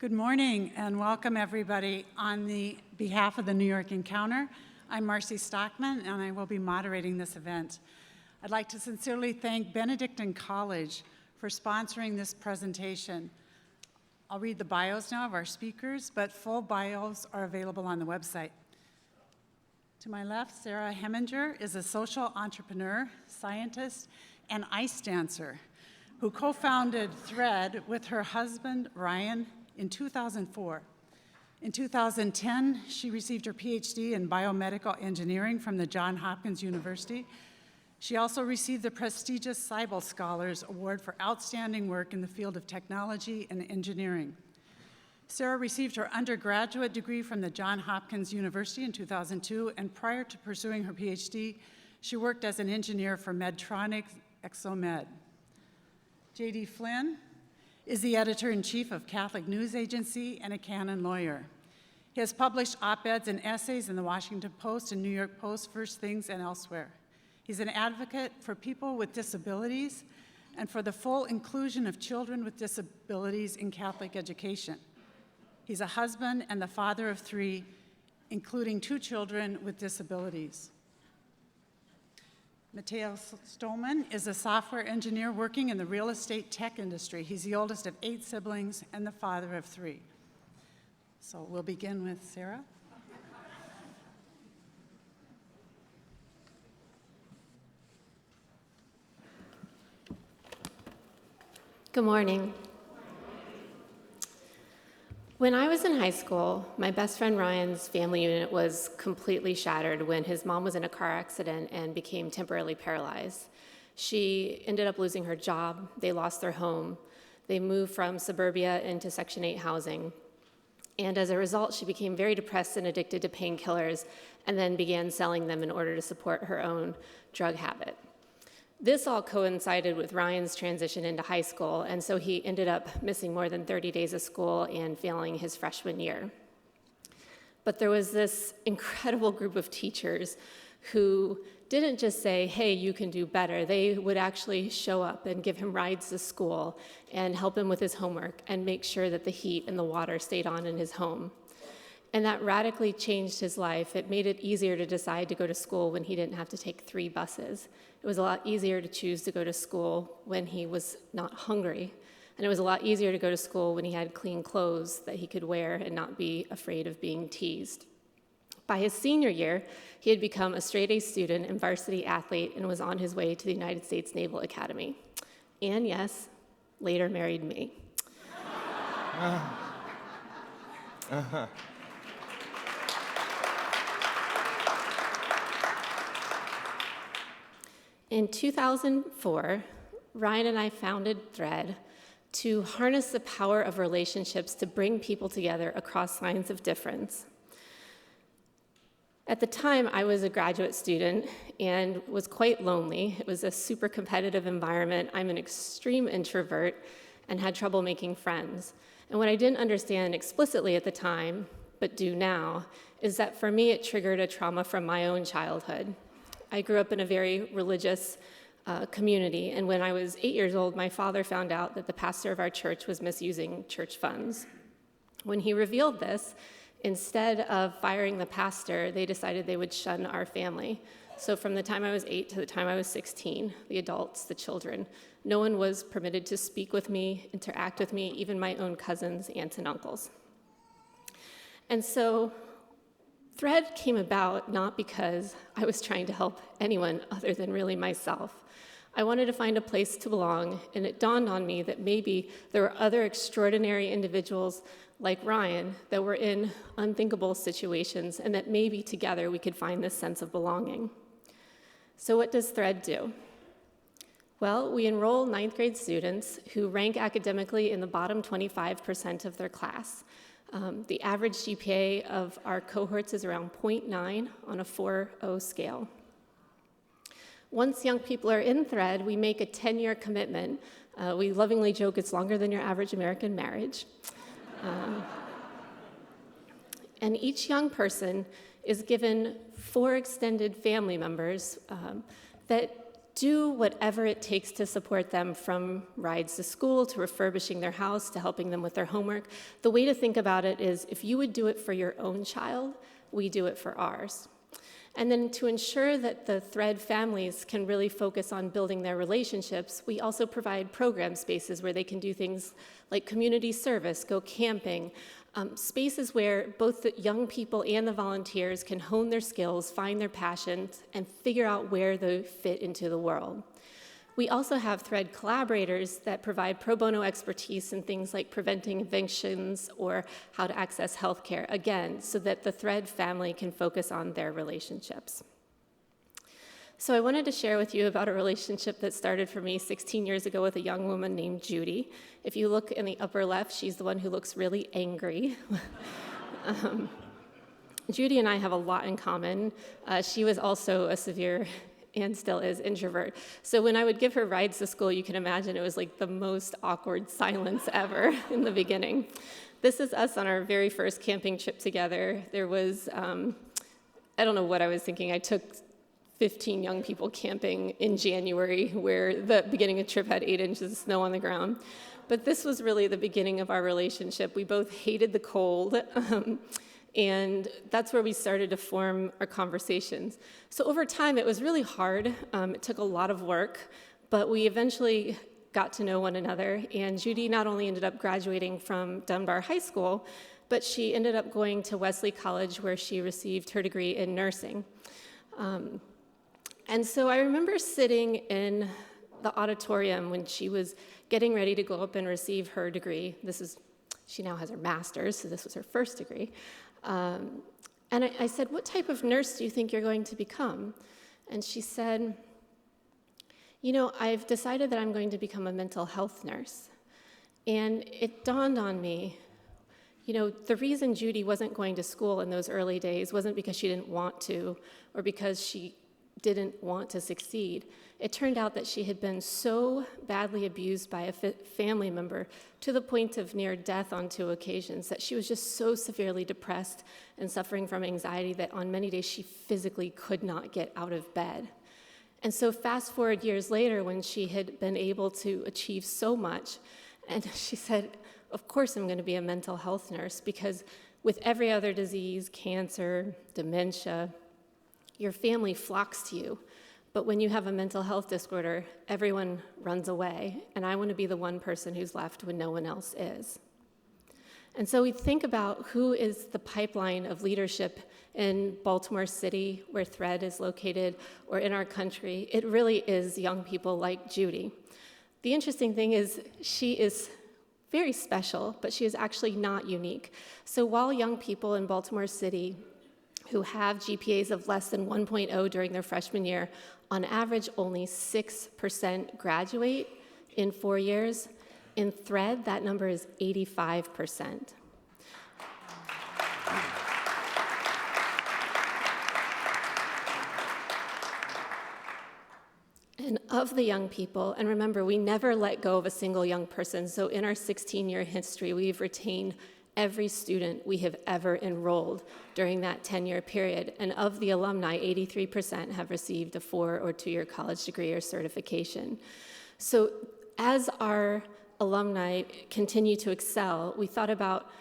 Good morning and welcome everybody. On the behalf of the New York Encounter, I'm Marcie Stokman and I will be moderating this event. I'd like to sincerely thank Benedictine College for sponsoring this presentation. I'll read the bios now of our speakers, but full bios are available on the website. To my left, Sarah Hemminger is a social entrepreneur, scientist, and ice dancer who co-founded Thread with her husband, Ryan, in 2004. In 2010, she received her PhD in biomedical engineering from the Johns Hopkins University. She also received the prestigious Seibel Scholars Award for outstanding work in the field of technology and engineering. Sarah received her undergraduate degree from the Johns Hopkins University in 2002, and prior to pursuing her PhD, she worked as an engineer for Medtronic Exomed. J.D. Flynn is the editor-in-chief of Catholic News Agency and a canon lawyer. He has published op-eds and essays in the Washington Post and New York Post, First Things, and elsewhere. He's an advocate for people with disabilities and for the full inclusion of children with disabilities in Catholic education. He's a husband and the father of 3, including 2 children with disabilities. Matteo Stohlman is a software engineer working in the real estate tech industry. He's the oldest of 8 siblings and the father of 3. So we'll begin with Sarah. Good morning. When I was in high school, my best friend Ryan's family unit was completely shattered when his mom was in a car accident and became temporarily paralyzed. She ended up losing her job. They lost their home. They moved from suburbia into Section 8 housing. And as a result, she became very depressed and addicted to painkillers and then began selling them in order to support her own drug habit. This all coincided with Ryan's transition into high school, and so he ended up missing more than 30 days of school and failing his freshman year. But there was this incredible group of teachers who didn't just say, hey, you can do better. They would actually show up and give him rides to school and help him with his homework and make sure that the heat and the water stayed on in his home. And that radically changed his life. It made it easier to decide to go to school when he didn't have to take 3 buses. It was a lot easier to choose to go to school when he was not hungry. And it was a lot easier to go to school when he had clean clothes that he could wear and not be afraid of being teased. By his senior year, he had become a straight-A student and varsity athlete and was on his way to the United States Naval Academy. And yes, later married me. In 2004, Ryan and I founded Thread to harness the power of relationships to bring people together across lines of difference. At the time, I was a graduate student and was quite lonely. It was a super competitive environment. I'm an extreme introvert and had trouble making friends. And what I didn't understand explicitly at the time, but do now, is that for me, it triggered a trauma from my own childhood. I grew up in a very religious community, and when I was 8 years old, my father found out that the pastor of our church was misusing church funds. When he revealed this, instead of firing the pastor, they decided they would shun our family. So from the time I was 8 to the time I was 16, the adults, the children, no one was permitted to speak with me, interact with me, even my own cousins, aunts, and uncles. And so Thread came about not because I was trying to help anyone other than really myself. I wanted to find a place to belong, and it dawned on me that maybe there were other extraordinary individuals like Ryan that were in unthinkable situations, and that maybe together we could find this sense of belonging. So what does Thread do? Well, we enroll 9th grade students who rank academically in the bottom 25% of their class. The average GPA of our cohorts is around 0.9 on a 4.0 scale. Once young people are in Thread, we make a 10-year commitment. We lovingly joke it's longer than your average American marriage. And each young person is given 4 extended family members that do whatever it takes to support them, from rides to school, to refurbishing their house, to helping them with their homework. The way to think about it is, if you would do it for your own child, we do it for ours. And then to ensure that the Thread families can really focus on building their relationships, we also provide program spaces where they can do things like community service, go camping, spaces where both the young people and the volunteers can hone their skills, find their passions, and figure out where they fit into the world. We also have Thread collaborators that provide pro bono expertise in things like preventing evictions or how to access healthcare, again, so that the Thread family can focus on their relationships. So I wanted to share with you about a relationship that started for me 16 years ago with a young woman named Judy. If you look in the upper left, she's the one who looks really angry. Judy and I have a lot in common. She was also a severe, and still is, introvert. So when I would give her rides to school, you can imagine it was like the most awkward silence ever in the beginning. This is us on our very first camping trip together. There was, I don't know what I was thinking. I took 15 young people camping in January, where the beginning of the trip had 8 inches of snow on the ground. But this was really the beginning of our relationship. We both hated the cold, and that's where we started to form our conversations. So over time, it was really hard. It took a lot of work, but we eventually got to know one another. And Judy not only ended up graduating from Dunbar High School, but she ended up going to Wesley College, where she received her degree in nursing. And so I remember sitting in the auditorium when she was getting ready to go up and receive her degree. She now has her master's, so this was her first degree. And I said, "What type of nurse do you think you're going to become?" And she said, "I've decided that I'm going to become a mental health nurse." And it dawned on me, the reason Judy wasn't going to school in those early days wasn't because she didn't want to or because she didn't want to succeed. It turned out that she had been so badly abused by a family member, to the point of near death on 2 occasions, that she was just so severely depressed and suffering from anxiety that on many days she physically could not get out of bed. And so fast forward years later, when she had been able to achieve so much, and she said, "Of course I'm going to be a mental health nurse, because with every other disease, cancer, dementia, your family flocks to you. But when you have a mental health disorder, everyone runs away, and I want to be the one person who's left when no one else is." And so we think about who is the pipeline of leadership in Baltimore City, where Thread is located, or in our country. It really is young people like Judy. The interesting thing is, she is very special, but she is actually not unique. So while young people in Baltimore City who have GPAs of less than 1.0 during their freshman year, on average only 6% graduate in 4 years, in Thread, that number is 85%. And of the young people, and remember, we never let go of a single young person, so in our 16-year history, we've retained every student we have ever enrolled during that 10-year period. And of the alumni, 83% have received a 4 or 2-year college degree or certification. So as our alumni continue to excel, we thought about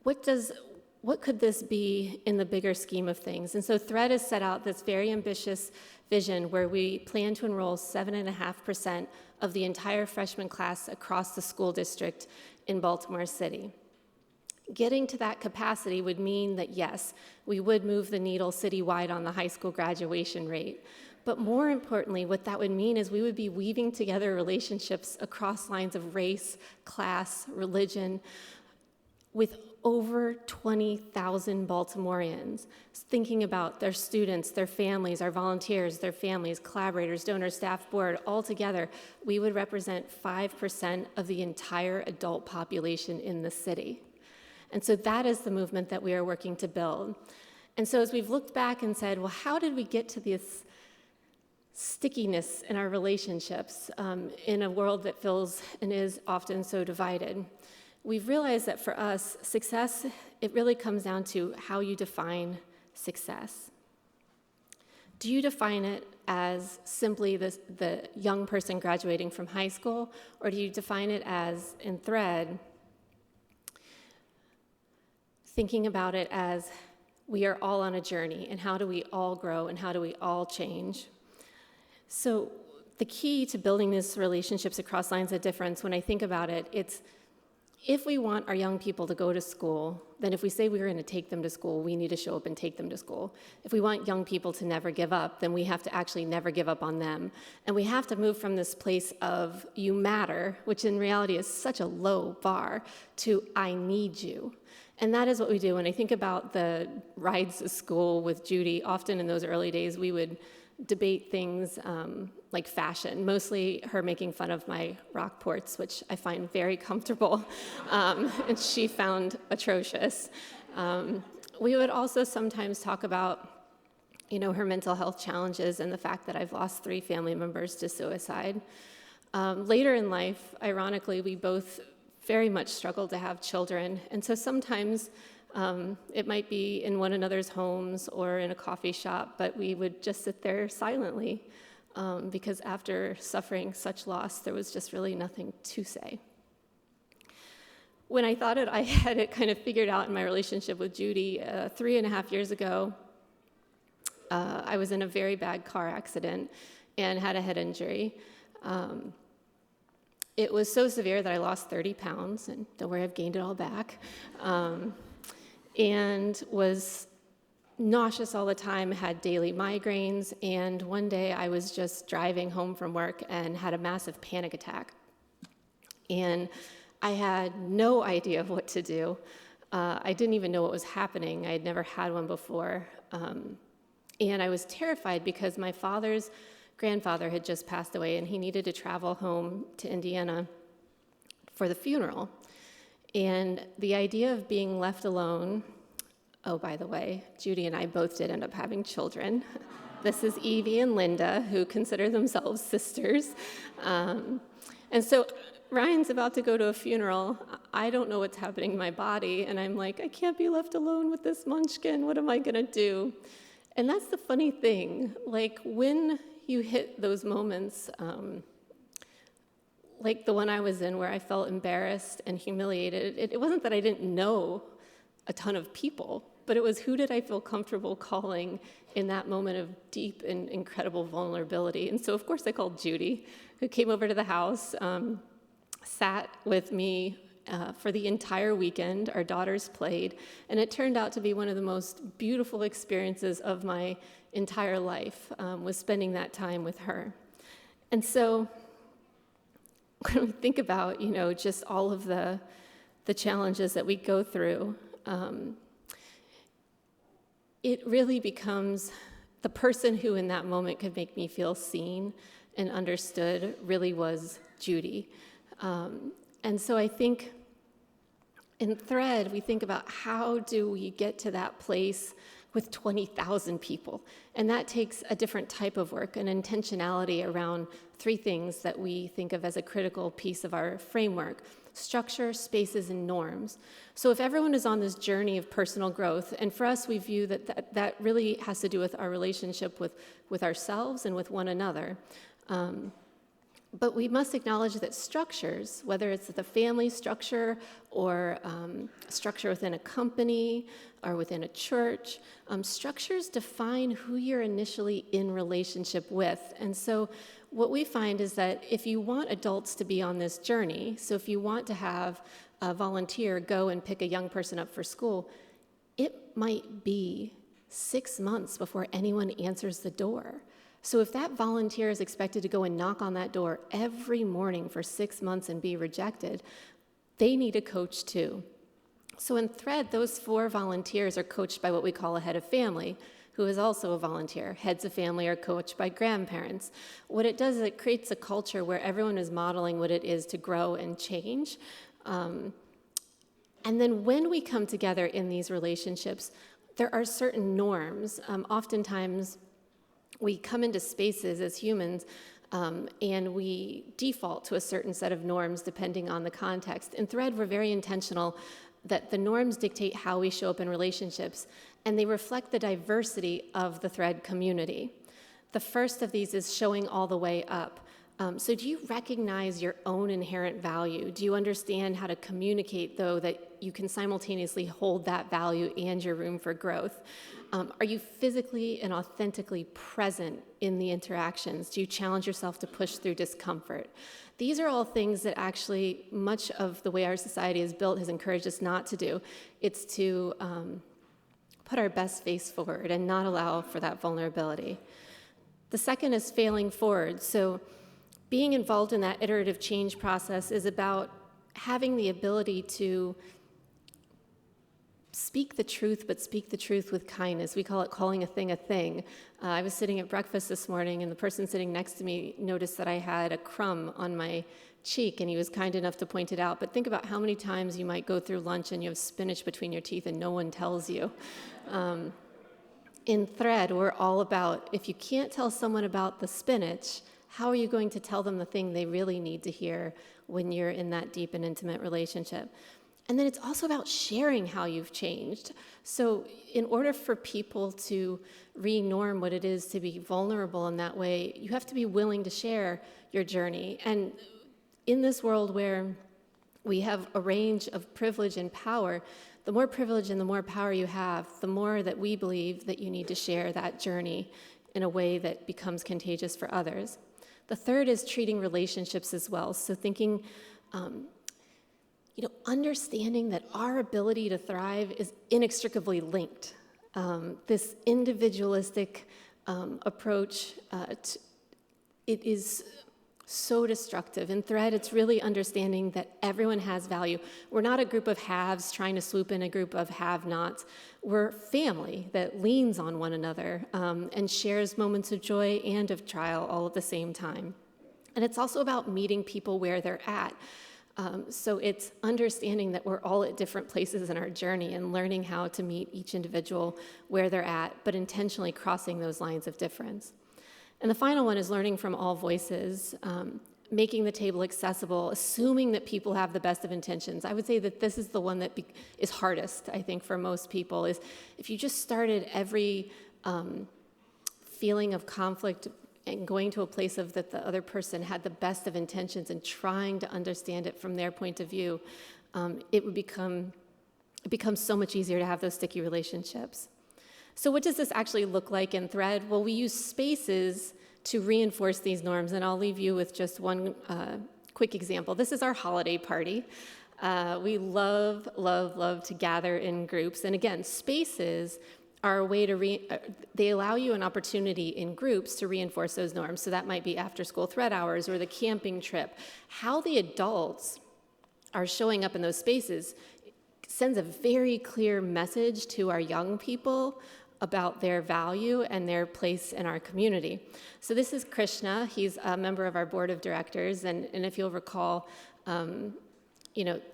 what could this be in the bigger scheme of things? And so Thread has set out this very ambitious vision where we plan to enroll 7.5% of the entire freshman class across the school district in Baltimore City. Getting to that capacity would mean that, yes, we would move the needle citywide on the high school graduation rate. But more importantly, what that would mean is we would be weaving together relationships across lines of race, class, religion, with over 20,000 Baltimoreans, thinking about their students, their families, our volunteers, their families, collaborators, donors, staff, board. All together, we would represent 5% of the entire adult population in the city. And so that is the movement that we are working to build. And so as we've looked back and said, well, how did we get to this stickiness in our relationships in a world that feels and is often so divided? We've realized that for us, success, it really comes down to how you define success. Do you define it as simply the young person graduating from high school, or do you define it as, in Thread, thinking about it as we are all on a journey, and how do we all grow, and how do we all change? So the key to building these relationships across lines of difference, when I think about it, it's if we want our young people to go to school, then if we say we're going to take them to school, we need to show up and take them to school. If we want young people to never give up, then we have to actually never give up on them. And we have to move from this place of you matter, which in reality is such a low bar, to I need you. And that is what we do. When I think about the rides to school with Judy, often in those early days, we would debate things like fashion, mostly her making fun of my Rockports, which I find very comfortable, and she found atrocious. We would also sometimes talk about, her mental health challenges and the fact that I've lost 3 family members to suicide. Later in life, ironically, we both very much struggled to have children, and so sometimes it might be in one another's homes or in a coffee shop, but we would just sit there silently because after suffering such loss, there was just really nothing to say. When I thought I had it kind of figured out in my relationship with Judy, 3.5 years ago, I was in a very bad car accident and had a head injury. It was so severe that I lost 30 pounds, and don't worry, I've gained it all back. And was nauseous all the time, had daily migraines, and one day I was just driving home from work and had a massive panic attack. And I had no idea of what to do. I didn't even know what was happening. I had never had one before. And I was terrified because my father's grandfather had just passed away, and he needed to travel home to Indiana for the funeral. And the idea of being left alone, oh, by the way, Judy and I both did end up having children. This is Evie and Linda, who consider themselves sisters. And so Ryan's about to go to a funeral. I don't know what's happening in my body, and I'm like, I can't be left alone with this munchkin. What am I going to do? And that's the funny thing. Like, when you hit those moments, like the one I was in where I felt embarrassed and humiliated, it wasn't that I didn't know a ton of people, but it was who did I feel comfortable calling in that moment of deep and incredible vulnerability. And so, of course, I called Judy, who came over to the house, sat with me for the entire weekend. Our daughters played, and it turned out to be one of the most beautiful experiences of my entire life, was spending that time with her. And so when we think about, just all of the challenges that we go through, it really becomes the person who in that moment could make me feel seen and understood really was Judy. And so I think in Thread, we think about how do we get to that place with 20,000 people. And that takes a different type of work, an intentionality around 3 things that we think of as a critical piece of our framework: structure, spaces, and norms. So if everyone is on this journey of personal growth, and for us, we view that really has to do with our relationship with ourselves and with one another. But we must acknowledge that structures, whether it's the family structure or structure within a company or within a church, structures define who you're initially in relationship with. And so what we find is that if you want adults to be on this journey, so if you want to have a volunteer go and pick a young person up for school, it might be 6 months before anyone answers the door. So if that volunteer is expected to go and knock on that door every morning for 6 months and be rejected, they need a coach too. So in Thread, those 4 volunteers are coached by what we call a head of family, who is also a volunteer. Heads of family are coached by grandparents. What it does is it creates a culture where everyone is modeling what it is to grow and change. And then when we come together in these relationships, there are certain norms. Oftentimes, we come into spaces as humans and we default to a certain set of norms depending on the context. In Thread, we're very intentional that the norms dictate how we show up in relationships, and they reflect the diversity of the Thread community. The first of these is showing all the way up. So do you recognize your own inherent value? Do you understand how to communicate, though, that you can simultaneously hold that value and your room for growth? Are you physically and authentically present in the interactions? Do you challenge yourself to push through discomfort? These are all things that actually much of the way our society is built has encouraged us not to do. It's to put our best face forward and not allow for that vulnerability. The second is failing forward. So being involved in that iterative change process is about having the ability to speak the truth, but speak the truth with kindness. We call it calling a thing a thing. I was sitting at breakfast this morning, and the person sitting next to me noticed that I had a crumb on my cheek, and he was kind enough to point it out. But think about how many times you might go through lunch and you have spinach between your teeth and no one tells you. In Thread, we're all about, if you can't tell someone about the spinach, how are you going to tell them the thing they really need to hear when you're in that deep and intimate relationship? And then it's also about sharing how you've changed. So in order for people to re-norm what it is to be vulnerable in that way, you have to be willing to share your journey. And in this world where we have a range of privilege and power, the more privilege and the more power you have, the more that we believe that you need to share that journey in a way that becomes contagious for others. The third is treating relationships as well. So thinking, understanding that our ability to thrive is inextricably linked. This individualistic approach, it is so destructive. In Thread, it's really understanding that everyone has value. We're not a group of haves trying to swoop in a group of have-nots. We're family that leans on one another and shares moments of joy and of trial all at the same time. And it's also about meeting people where they're at. So it's understanding that we're all at different places in our journey and learning how to meet each individual where they're at, but intentionally crossing those lines of difference. And the final one is learning from all voices, making the table accessible, assuming that people have the best of intentions. I would say that this is the one that is hardest, I think, for most people, is if you just started every feeling of conflict and going to a place of that the other person had the best of intentions and trying to understand it from their point of view, it becomes so much easier to have those sticky relationships. So what does this actually look like in Thread? Well, we use spaces to reinforce these norms, and I'll leave you with just one quick example. This is our holiday party. We love, love, love to gather in groups, and again, spaces are a way to they allow you an opportunity in groups to reinforce those norms. So that might be after-school Thread hours or the camping trip. How the adults are showing up in those spaces sends a very clear message to our young people about their value and their place in our community. So this is Krishna. He's a member of our board of directors, and if you'll recall,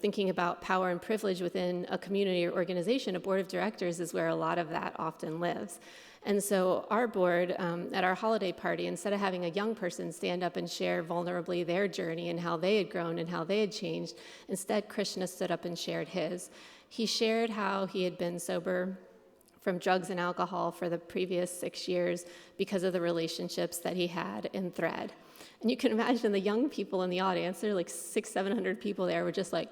thinking about power and privilege within a community or organization, a board of directors is where a lot of that often lives. And so our board, at our holiday party, instead of having a young person stand up and share vulnerably their journey and how they had grown and how they had changed, instead Krishna stood up and shared his. He shared how he had been sober from drugs and alcohol for the previous 6 years because of the relationships that he had in Thread. And you can imagine the young people in the audience, there are like 600-700 people there, were just like,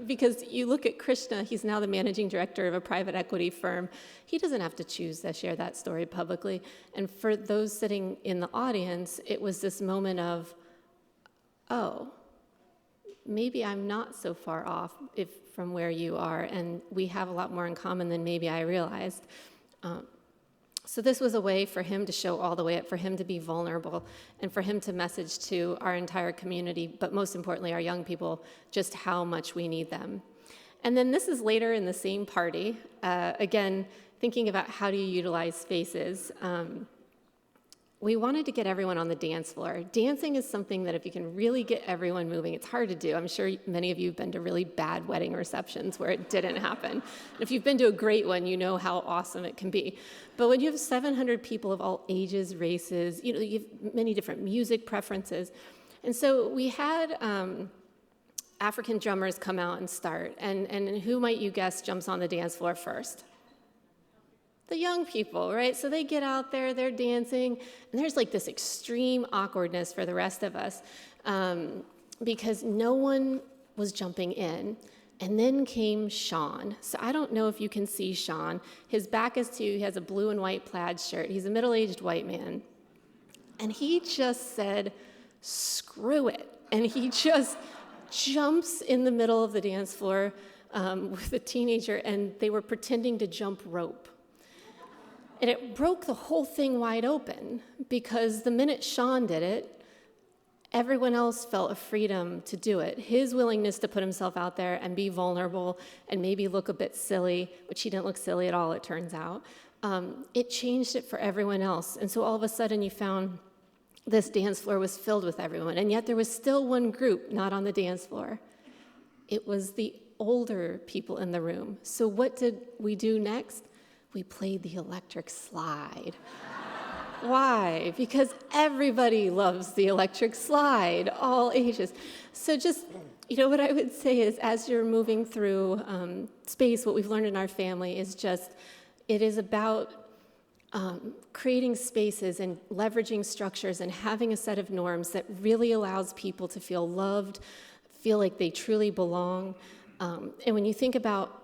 because you look at Krishna, he's now the managing director of a private equity firm. He doesn't have to choose to share that story publicly. And for those sitting in the audience, it was this moment of, oh, maybe I'm not so far off from where you are, and we have a lot more in common than maybe I realized. So this was a way for him to show all the way up, for him to be vulnerable, and for him to message to our entire community, but most importantly, our young people, just how much we need them. And then this is later in the same party, again, thinking about how do you utilize spaces. We wanted to get everyone on the dance floor. Dancing is something that if you can really get everyone moving, it's hard to do. I'm sure many of you have been to really bad wedding receptions where it didn't happen. If you've been to a great one, you know how awesome it can be. But when you have 700 people of all ages, races, you have many different music preferences. And so we had African drummers come out and start. And who might you guess jumps on the dance floor first? The young people, right? So they get out there, they're dancing, and there's like this extreme awkwardness for the rest of us because no one was jumping in. And then came Sean. So I don't know if you can see Sean. His back is to you. He has a blue and white plaid shirt. He's a middle-aged white man. And he just said, screw it. And he just jumps in the middle of the dance floor with a teenager, and they were pretending to jump rope. And it broke the whole thing wide open because the minute Sean did it, everyone else felt a freedom to do it. His willingness to put himself out there and be vulnerable and maybe look a bit silly, which he didn't look silly at all, it turns out, it changed it for everyone else. And so all of a sudden you found this dance floor was filled with everyone, and yet there was still one group not on the dance floor. It was the older people in the room. So what did we do next? We played the electric slide. Why? Because everybody loves the electric slide, all ages. So just, what I would say is as you're moving through space, what we've learned in our family is just, it is about creating spaces and leveraging structures and having a set of norms that really allows people to feel loved, feel like they truly belong. And when you think about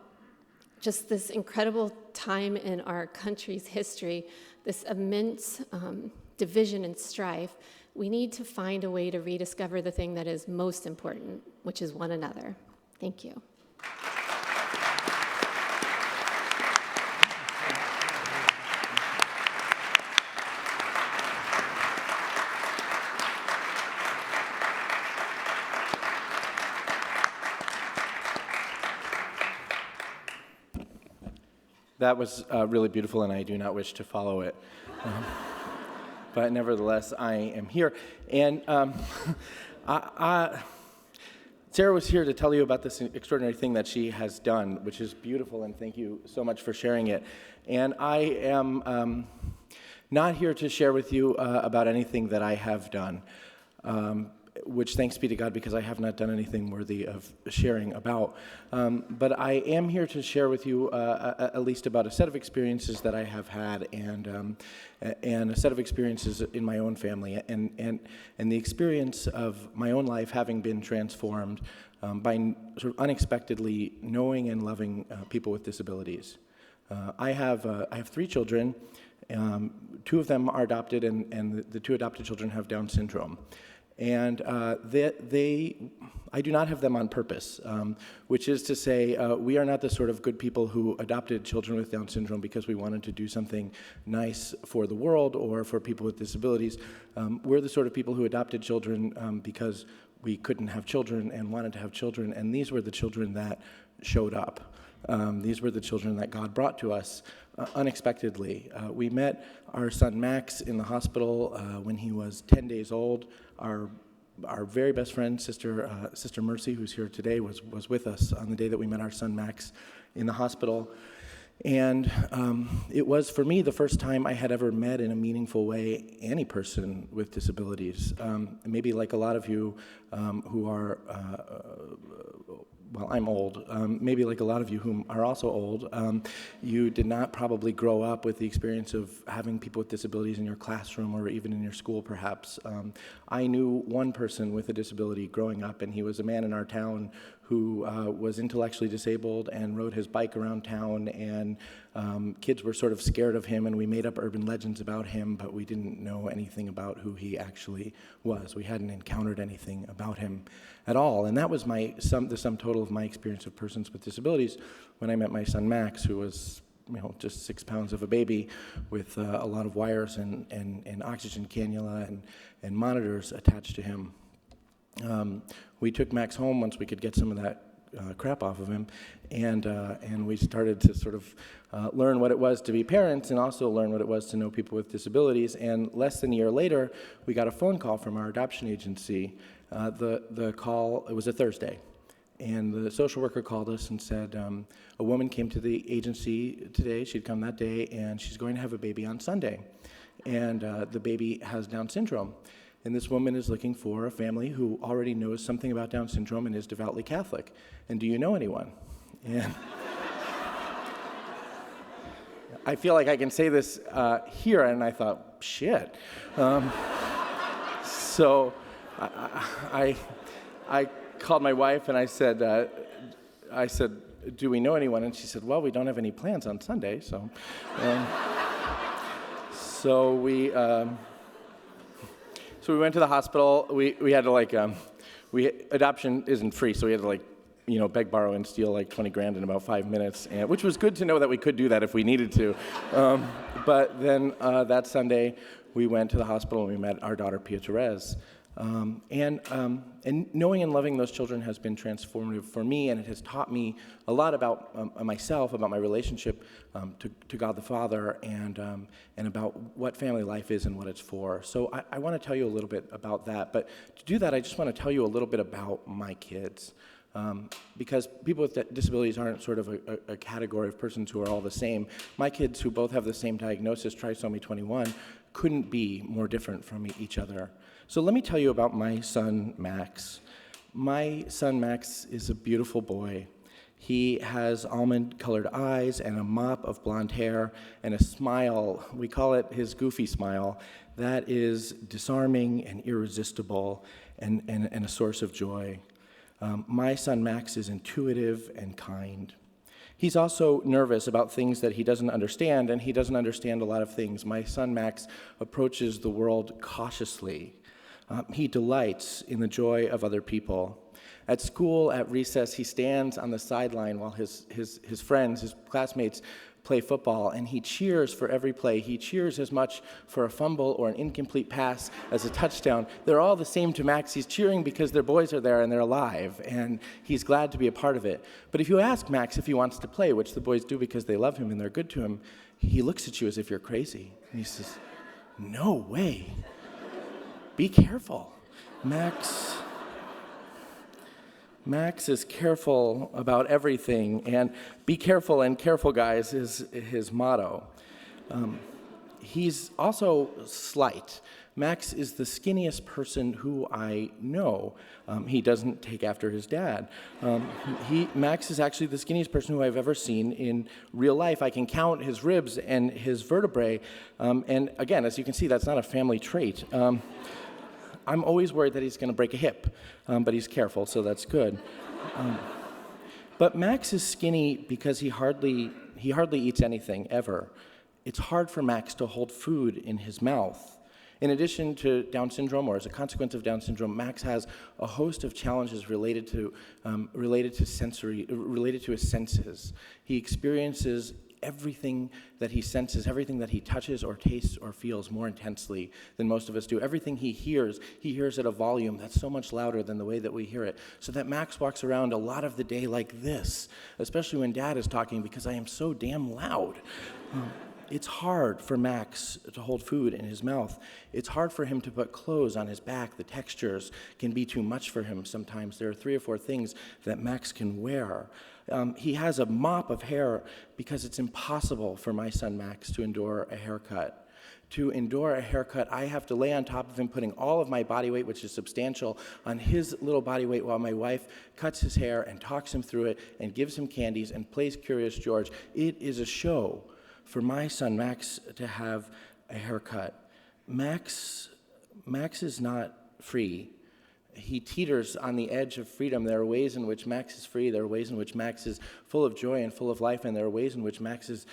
just this incredible time in our country's history, this immense division and strife, we need to find a way to rediscover the thing that is most important, which is one another. Thank you. That was really beautiful, and I do not wish to follow it. But nevertheless, I am here. And Sarah was here to tell you about this extraordinary thing that she has done, which is beautiful, and thank you so much for sharing it. And I am not here to share with you about anything that I have done, which thanks be to God, because I have not done anything worthy of sharing about. But I am here to share with you at least about a set of experiences that I have had, and a set of experiences in my own family, and the experience of my own life having been transformed by sort of unexpectedly knowing and loving people with disabilities. I have 3 children. 2 of them are adopted, and the 2 adopted children have Down syndrome. And I do not have them on purpose, which is to say, we are not the sort of good people who adopted children with Down syndrome because we wanted to do something nice for the world or for people with disabilities. We're the sort of people who adopted children because we couldn't have children and wanted to have children, and these were the children that showed up. These were the children that God brought to us unexpectedly. We met our son Max in the hospital when he was 10 days old. Our very best friend, Sister Marcie, who's here today, was with us on the day that we met our son Max in the hospital. And it was, for me, the first time I had ever met in a meaningful way any person with disabilities. Maybe like a lot of you who are, well, I'm old. Maybe like a lot of you who are also old, you did not probably grow up with the experience of having people with disabilities in your classroom or even in your school, perhaps. I knew one person with a disability growing up, and he was a man in our town who was intellectually disabled and rode his bike around town, and kids were sort of scared of him, and we made up urban legends about him, but we didn't know anything about who he actually was. We hadn't encountered anything about him at all, and that was the sum total of my experience of persons with disabilities when I met my son Max, who was just 6 pounds of a baby with a lot of wires and oxygen cannula and monitors attached to him. We took Max home once we could get some of that crap off of him, and we started to sort of learn what it was to be parents and also learn what it was to know people with disabilities. And less than a year later, we got a phone call from our adoption agency. The call, it was a Thursday, and the social worker called us and said, a woman came to the agency today, she'd come that day, and she's going to have a baby on Sunday. And the baby has Down syndrome. And this woman is looking for a family who already knows something about Down syndrome and is devoutly Catholic. And do you know anyone? And I feel like I can say this here, and I thought, shit. So I called my wife and I said, do we know anyone? And she said, well, we don't have any plans on Sunday, so. So we went to the hospital. We had to adoption isn't free, so we had to beg, borrow, and steal like 20 grand in about 5 minutes, which was good to know that we could do that if we needed to. But then that Sunday, we went to the hospital and we met our daughter, Pia Therese. And knowing and loving those children has been transformative for me, and it has taught me a lot about myself, about my relationship to God the Father, and about what family life is and what it's for. So I want to tell you a little bit about that. But to do that, I just want to tell you a little bit about my kids. Because people with disabilities aren't sort of a category of persons who are all the same. My kids, who both have the same diagnosis, trisomy 21, couldn't be more different from each other. So let me tell you about my son, Max. My son, Max, is a beautiful boy. He has almond-colored eyes and a mop of blonde hair and a smile. We call it his goofy smile. That is disarming and irresistible and a source of joy. My son, Max, is intuitive and kind. He's also nervous about things that he doesn't understand, and he doesn't understand a lot of things. My son, Max, approaches the world cautiously. He delights in the joy of other people. At school, at recess, he stands on the sideline while his friends, his classmates, play football, and he cheers for every play. He cheers as much for a fumble or an incomplete pass as a touchdown. They're all the same to Max. He's cheering because their boys are there and they're alive, and he's glad to be a part of it. But if you ask Max if he wants to play, which the boys do because they love him and they're good to him, he looks at you as if you're crazy. And he says, no way. Be careful. Max is careful about everything, and be careful and careful, guys, is his motto. He's also slight. Max is the skinniest person who I know. He doesn't take after his dad. Max is actually the skinniest person who I've ever seen in real life. I can count his ribs and his vertebrae, and again, as you can see, that's not a family trait. I'm always worried that he's going to break a hip, but he's careful, so that's good. But Max is skinny because he hardly eats anything, ever. It's hard for Max to hold food in his mouth. In addition to Down syndrome, or as a consequence of Down syndrome, Max has a host of challenges related to his senses. He experiences everything that he senses, everything that he touches or tastes or feels more intensely than most of us do. Everything he hears at a volume that's so much louder than the way that we hear it. So that Max walks around a lot of the day like this, especially when Dad is talking, because I am so damn loud. It's hard for Max to hold food in his mouth. It's hard for him to put clothes on his back. The textures can be too much for him sometimes. There are 3 or 4 things that Max can wear. He has a mop of hair because it's impossible for my son Max to endure a haircut. To endure a haircut, I have to lay on top of him, putting all of my body weight, which is substantial, on his little body weight while my wife cuts his hair and talks him through it and gives him candies and plays Curious George. It is a show for my son Max to have a haircut. Max is not free. He teeters on the edge of freedom. There are ways in which Max is free. There are ways in which Max is full of joy and full of life, and there are ways in which Max is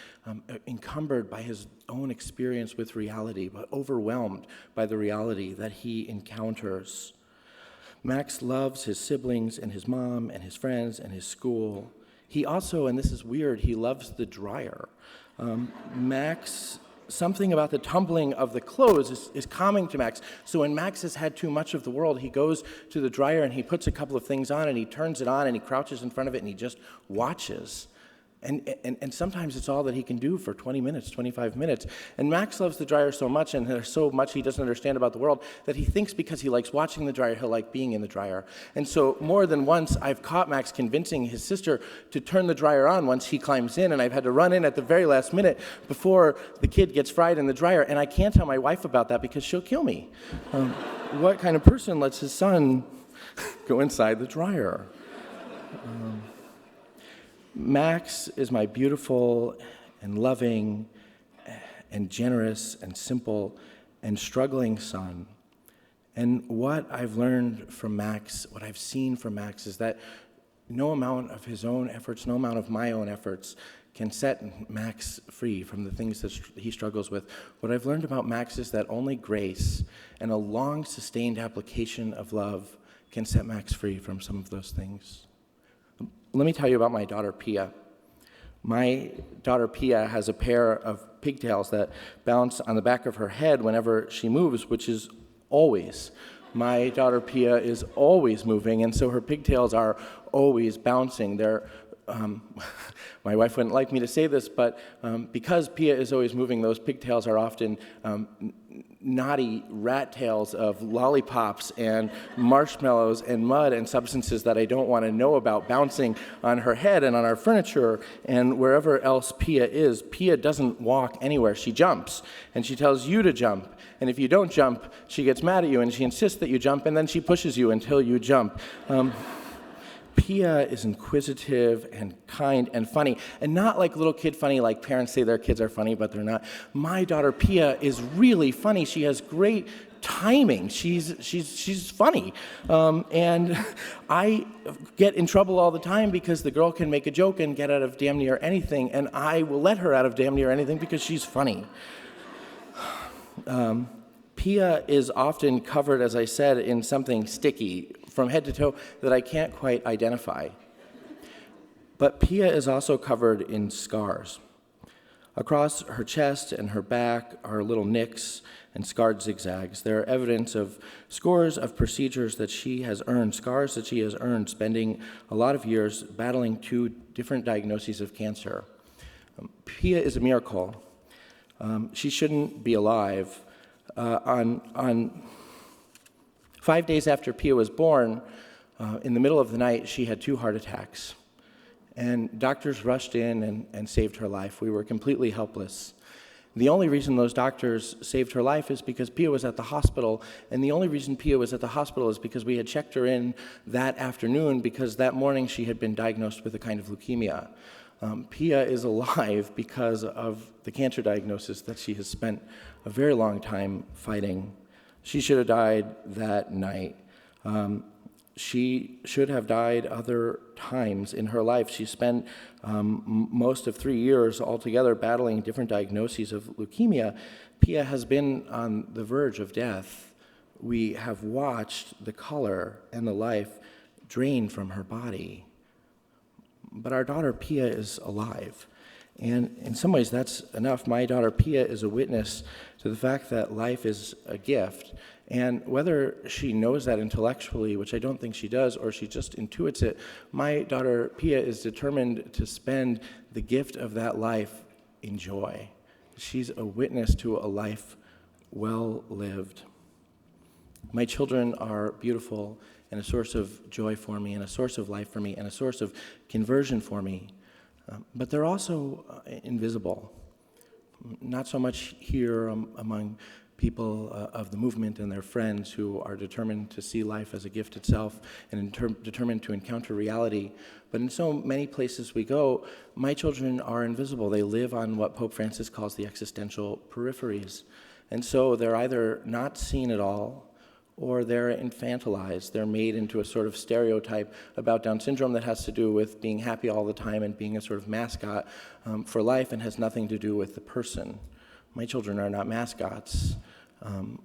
encumbered by his own experience with reality, but overwhelmed by the reality that he encounters. Max loves his siblings and his mom and his friends and his school. He also, and this is weird, he loves the dryer. Something about the tumbling of the clothes is calming to Max. So when Max has had too much of the world, he goes to the dryer and he puts a couple of things on and he turns it on and he crouches in front of it and he just watches. And sometimes it's all that he can do for 20 minutes, 25 minutes. And Max loves the dryer so much, and there's so much he doesn't understand about the world, that he thinks because he likes watching the dryer, he'll like being in the dryer. And so more than once, I've caught Max convincing his sister to turn the dryer on once he climbs in, and I've had to run in at the very last minute before the kid gets fried in the dryer. And I can't tell my wife about that because she'll kill me. What kind of person lets his son go inside the dryer? Max is my beautiful and loving and generous and simple and struggling son. And what I've learned from Max, what I've seen from Max, is that no amount of his own efforts, no amount of my own efforts can set Max free from the things that he struggles with. What I've learned about Max is that only grace and a long, sustained application of love can set Max free from some of those things. Let me tell you about my daughter, Pia. My daughter, Pia, has a pair of pigtails that bounce on the back of her head whenever she moves, which is always. My daughter, Pia, is always moving, and so her pigtails are always bouncing. They're my wife wouldn't like me to say this, but because Pia is always moving, those pigtails are often naughty rat tails of lollipops and marshmallows and mud and substances that I don't want to know about bouncing on her head and on our furniture and wherever else Pia is. Pia doesn't walk anywhere. She jumps, and she tells you to jump. And if you don't jump, she gets mad at you, and she insists that you jump, and then she pushes you until you jump. Pia is inquisitive and kind and funny, and not like little kid funny, like parents say their kids are funny, but they're not. My daughter Pia is really funny. She has great timing. She's funny, and I get in trouble all the time because the girl can make a joke and get out of damn near anything, and I will let her out of damn near anything because she's funny. Pia is often covered, as I said, in something sticky from head to toe that I can't quite identify. But Pia is also covered in scars. Across her chest and her back are little nicks and scarred zigzags. They're evidence of scores of procedures that she has earned, scars that she has earned, spending a lot of years battling 2 different diagnoses of cancer. Pia is a miracle. She shouldn't be alive. On 5 days after Pia was born, in the middle of the night, she had 2 heart attacks. And doctors rushed in and saved her life. We were completely helpless. The only reason those doctors saved her life is because Pia was at the hospital. And the only reason Pia was at the hospital is because we had checked her in that afternoon, because that morning she had been diagnosed with a kind of leukemia. Pia is alive because of the cancer diagnosis that she has spent a very long time fighting. She should have died that night. She should have died other times in her life. She spent most of 3 years altogether battling different diagnoses of leukemia. Pia has been on the verge of death. We have watched the color and the life drain from her body. But our daughter Pia is alive. And in some ways, that's enough. My daughter Pia is a witness to the fact that life is a gift. And whether she knows that intellectually, which I don't think she does, or she just intuits it, my daughter Pia is determined to spend the gift of that life in joy. She's a witness to a life well lived. My children are beautiful and a source of joy for me, and a source of life for me, and a source of conversion for me. But they're also invisible. Not so much here among people of the movement and their friends who are determined to see life as a gift itself and determined to encounter reality. But in so many places we go, my children are invisible. They live on what Pope Francis calls the existential peripheries. And so they're either not seen at all, or they're infantilized. They're made into a sort of stereotype about Down syndrome that has to do with being happy all the time and being a sort of mascot for life, and has nothing to do with the person. My children are not mascots.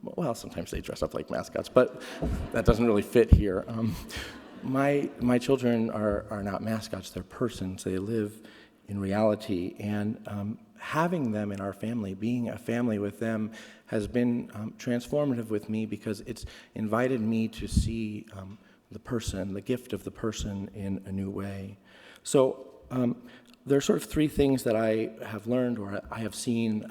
Well, sometimes they dress up like mascots, but that doesn't really fit here. My children are not mascots. They're persons. They live in reality, and having them in our family, being a family with them, has been transformative with me, because it's invited me to see the person, the gift of the person, in a new way. So there are sort of 3 things that I have learned, or I have seen,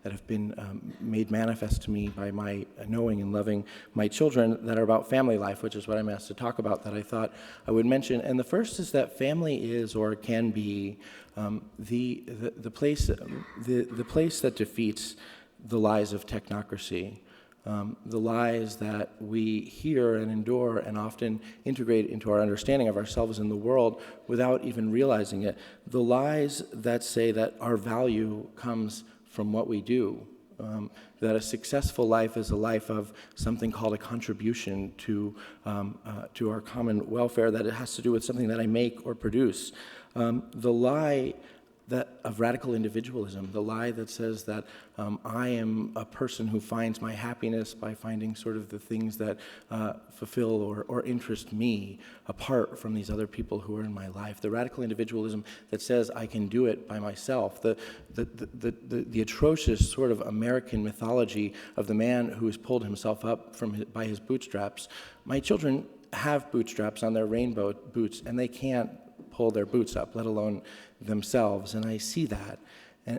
that have been made manifest to me by my knowing and loving my children, that are about family life, which is what I'm asked to talk about, that I thought I would mention. And the first is that family is, or can be, the place that defeats the lies of technocracy, the lies that we hear and endure and often integrate into our understanding of ourselves in the world without even realizing it. The lies that say that our value comes from what we do. That a successful life is a life of something called a contribution to our common welfare, that it has to do with something that I make or produce. The lie of radical individualism, the lie that says that I am a person who finds my happiness by finding sort of the things that fulfill or interest me apart from these other people who are in my life. The radical individualism that says I can do it by myself. The atrocious sort of American mythology of the man who has pulled himself up by his bootstraps. My children have bootstraps on their rainbow boots, and they can't pull their boots up, let alone themselves. And I see that.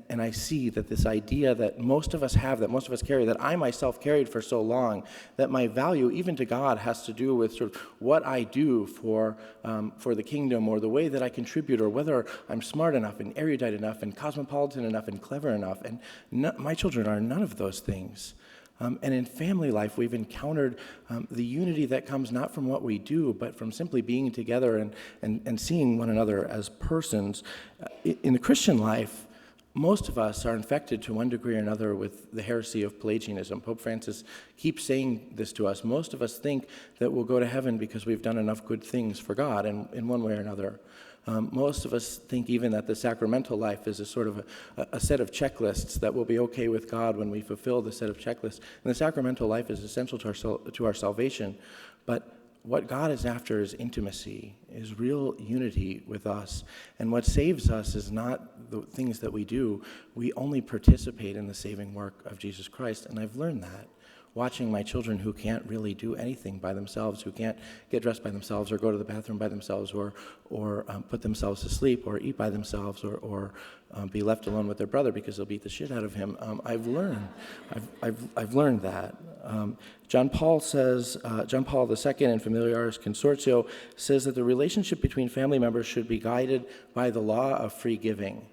And I see that this idea that most of us have, that most of us carry, that I myself carried for so long, that my value, even to God, has to do with sort of what I do for the kingdom, or the way that I contribute, or whether I'm smart enough and erudite enough and cosmopolitan enough and clever enough. And my children are none of those things. And in family life, we've encountered the unity that comes not from what we do, but from simply being together and seeing one another as persons. In the Christian life, most of us are infected to one degree or another with the heresy of Pelagianism. Pope Francis keeps saying this to us. Most of us think that we'll go to heaven because we've done enough good things for God in one way or another. Most of us think even that the sacramental life is a sort of a set of checklists that will be okay with God when we fulfill the set of checklists. And the sacramental life is essential to our salvation. But what God is after is intimacy, is real unity with us. And what saves us is not the things that we do. We only participate in the saving work of Jesus Christ. And I've learned that, watching my children who can't really do anything by themselves, who can't get dressed by themselves or go to the bathroom by themselves or put themselves to sleep or eat by themselves or be left alone with their brother because they'll beat the shit out of him. I've learned that. John Paul II in Familiaris Consortio says that the relationship between family members should be guided by the law of free giving.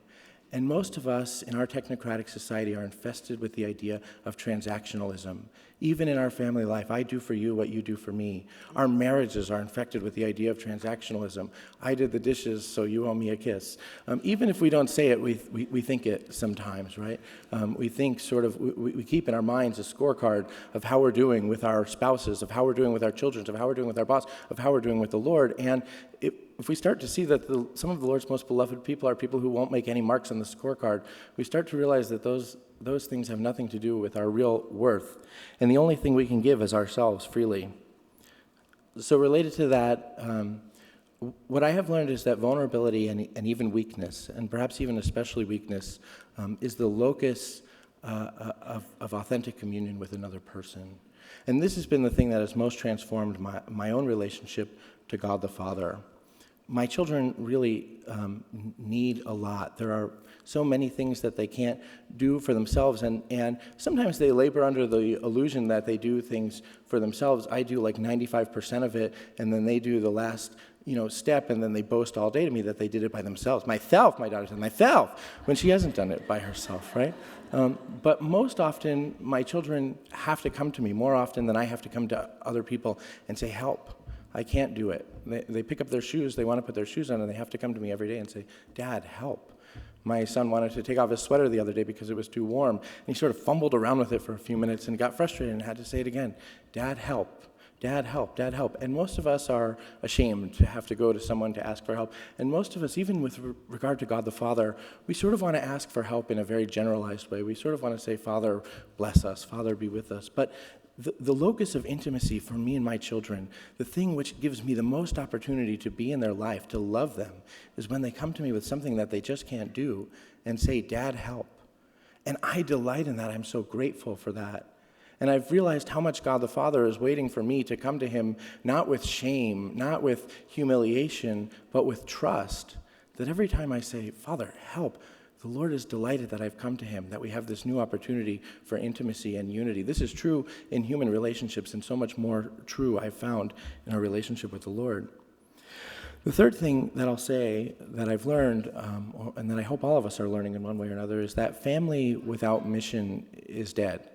And most of us in our technocratic society are infested with the idea of transactionalism. Even in our family life, I do for you what you do for me. Our marriages are infected with the idea of transactionalism. I did the dishes, so you owe me a kiss. Even if we don't say it, we think it sometimes, right? We think we keep in our minds a scorecard of how we're doing with our spouses, of how we're doing with our children, of how we're doing with our boss, of how we're doing with the Lord. And if we start to see that some of the Lord's most beloved people are people who won't make any marks on the scorecard, we start to realize that those things have nothing to do with our real worth. And the only thing we can give is ourselves freely. So related to that, what I have learned is that vulnerability and even weakness, and perhaps even especially weakness, is the locus of authentic communion with another person. And this has been the thing that has most transformed my own relationship to God the Father. My children really need a lot. There are so many things that they can't do for themselves, and sometimes they labor under the illusion that they do things for themselves. I do like 95% of it, and then they do the last step, and then they boast all day to me that they did it by themselves. My daughter said, myself, when she hasn't done it by herself, right? But most often, my children have to come to me, more often than I have to come to other people and say, help. I can't do it. They pick up their shoes, they want to put their shoes on, and they have to come to me every day and say, Dad, help. My son wanted to take off his sweater the other day because it was too warm, and he sort of fumbled around with it for a few minutes and got frustrated and had to say it again, Dad, help. Dad, help. Dad, help. And most of us are ashamed to have to go to someone to ask for help. And most of us, even with regard to God the Father, we sort of want to ask for help in a very generalized way. We sort of want to say, Father, bless us. Father, be with us. But the locus of intimacy for me and my children, the thing which gives me the most opportunity to be in their life, to love them, is when they come to me with something that they just can't do and say, Dad, help. And I delight in that. I'm so grateful for that. And I've realized how much God the Father is waiting for me to come to him, not with shame, not with humiliation, but with trust, that every time I say, Father, help, the Lord is delighted that I've come to him, that we have this new opportunity for intimacy and unity. This is true in human relationships, and so much more true I've found in our relationship with the Lord. The third thing that I'll say that I've learned, and that I hope all of us are learning in one way or another, is that family without mission is dead.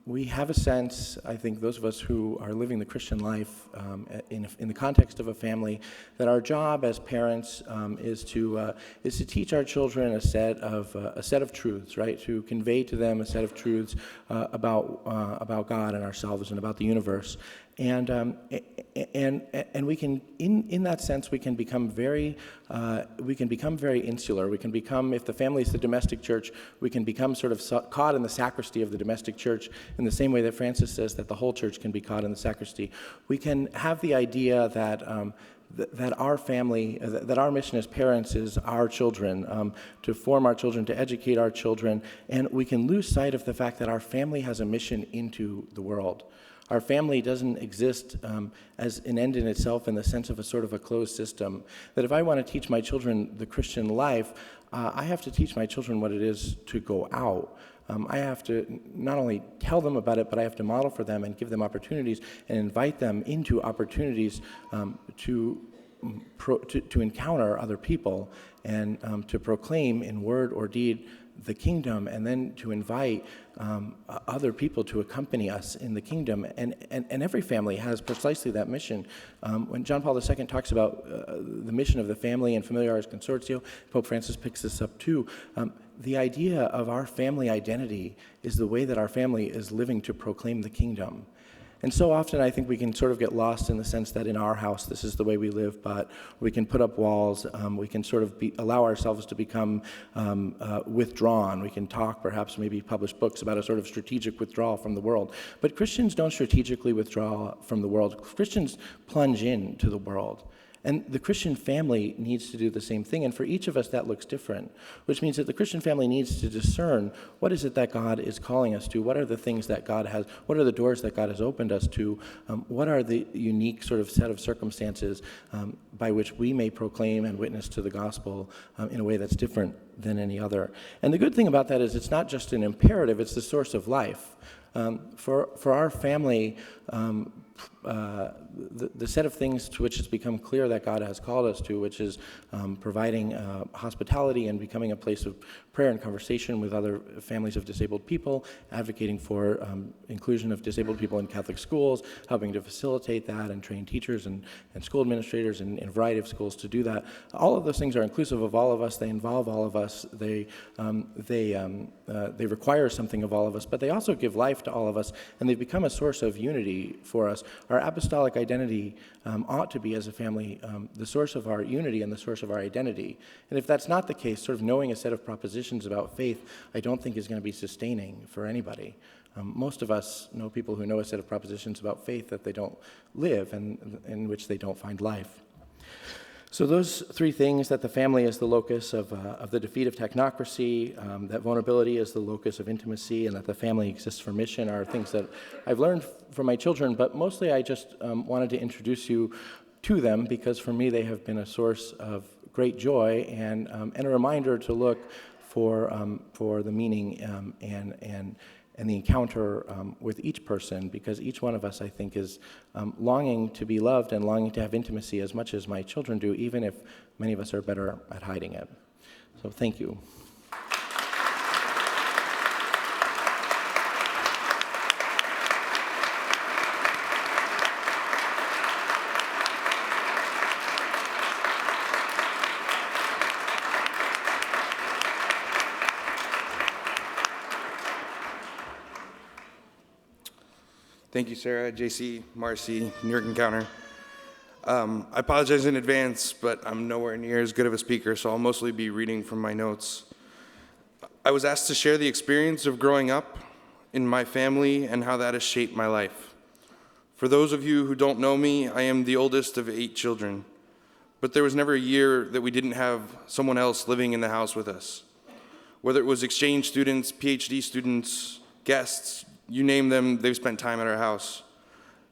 We have a sense, I think those of us who are living the Christian life in the context of a family, that our job as parents is to teach our children a set of truths, right? To convey to them a set of truths about God and ourselves and about the universe. And we can, in that sense, we can become very insular. We can become, if the family is the domestic church, we can become sort of caught in the sacristy of the domestic church in the same way that Francis says that the whole church can be caught in the sacristy. We can have the idea that our family, that our mission as parents is our children, to form our children, to educate our children, and we can lose sight of the fact that our family has a mission into the world. Our family doesn't exist as an end in itself in the sense of a sort of a closed system. That if I want to teach my children the Christian life, I have to teach my children what it is to go out. I have to not only tell them about it, but I have to model for them and give them opportunities and invite them into opportunities to encounter other people and to proclaim in word or deed the kingdom, and then to invite other people to accompany us in the kingdom. And every family has precisely that mission. When John Paul II talks about the mission of the family and Familiaris Consortio, Pope Francis picks this up too. The idea of our family identity is the way that our family is living to proclaim the kingdom. And so often I think we can sort of get lost in the sense that in our house this is the way we live, but we can put up walls, we can sort of allow ourselves to become withdrawn. We can talk, perhaps maybe publish books about a sort of strategic withdrawal from the world. But Christians don't strategically withdraw from the world. Christians plunge into the world. And the Christian family needs to do the same thing, and for each of us that looks different, which means that the Christian family needs to discern what is it that God is calling us to, what are the things that God has, what are the doors that God has opened us to, what are the unique sort of set of circumstances by which we may proclaim and witness to the gospel in a way that's different than any other. And the good thing about that is it's not just an imperative, it's the source of life. For our family, the set of things to which it's become clear that God has called us to, which is providing hospitality and becoming a place of prayer and conversation with other families of disabled people, advocating for inclusion of disabled people in Catholic schools, helping to facilitate that and train teachers and school administrators in a variety of schools to do that. All of those things are inclusive of all of us. They involve all of us. They require something of all of us, but they also give life to all of us, and they've become a source of unity for us. Our apostolic identity ought to be, as a family, the source of our unity and the source of our identity. And if that's not the case, sort of knowing a set of propositions about faith, I don't think is going to be sustaining for anybody. Most of us know people who know a set of propositions about faith that they don't live and in which they don't find life. So those three things, that the family is the locus of the defeat of technocracy, that vulnerability is the locus of intimacy, and that the family exists for mission, are things that I've learned from my children, but mostly I just wanted to introduce you to them because for me they have been a source of great joy and a reminder to look for the meaning and the encounter with each person, because each one of us, I think, is longing to be loved and longing to have intimacy as much as my children do, even if many of us are better at hiding it. So thank you. Thank you, Sarah, JC, Marcie, New York Encounter. I apologize in advance, but I'm nowhere near as good of a speaker, so I'll mostly be reading from my notes. I was asked to share the experience of growing up in my family and how that has shaped my life. For those of you who don't know me, I am the oldest of 8 children, but there was never a year that we didn't have someone else living in the house with us. Whether it was exchange students, PhD students, guests, you name them, they've spent time at our house.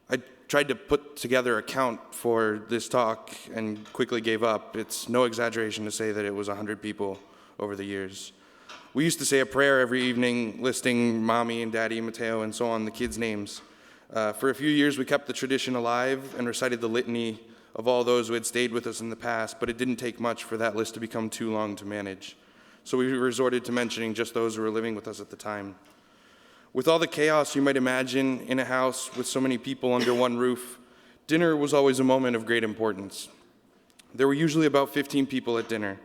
I tried to put together a count for this talk and quickly gave up. It's no exaggeration to say that it was 100 people over the years. We used to say a prayer every evening listing Mommy and Daddy, Matteo, and so on, the kids' names. For a few years, we kept the tradition alive and recited the litany of all those who had stayed with us in the past, but it didn't take much for that list to become too long to manage. So we resorted to mentioning just those who were living with us at the time. With all the chaos you might imagine in a house with so many people under one roof, dinner was always a moment of great importance. There were usually about 15 people at dinner.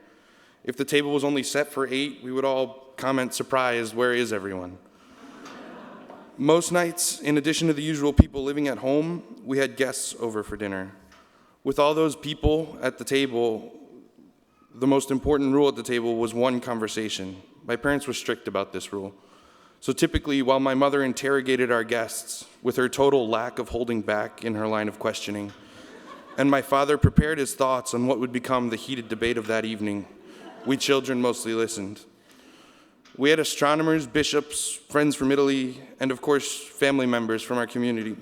If the table was only set for 8, we would all comment, surprised, where is everyone? Most nights, in addition to the usual people living at home, we had guests over for dinner. With all those people at the table, the most important rule at the table was one conversation. My parents were strict about this rule. So typically, while my mother interrogated our guests with her total lack of holding back in her line of questioning, and my father prepared his thoughts on what would become the heated debate of that evening, we children mostly listened. We had astronomers, bishops, friends from Italy, and of course, family friends from our community.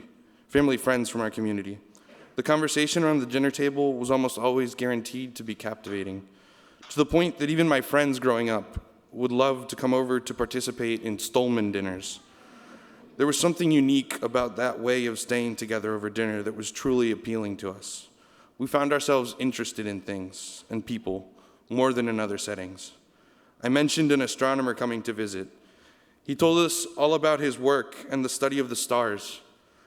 The conversation around the dinner table was almost always guaranteed to be captivating, to the point that even my friends growing up would love to come over to participate in Stohlman dinners. There was something unique about that way of staying together over dinner that was truly appealing to us. We found ourselves interested in things and people more than in other settings. I mentioned an astronomer coming to visit. He told us all about his work and the study of the stars.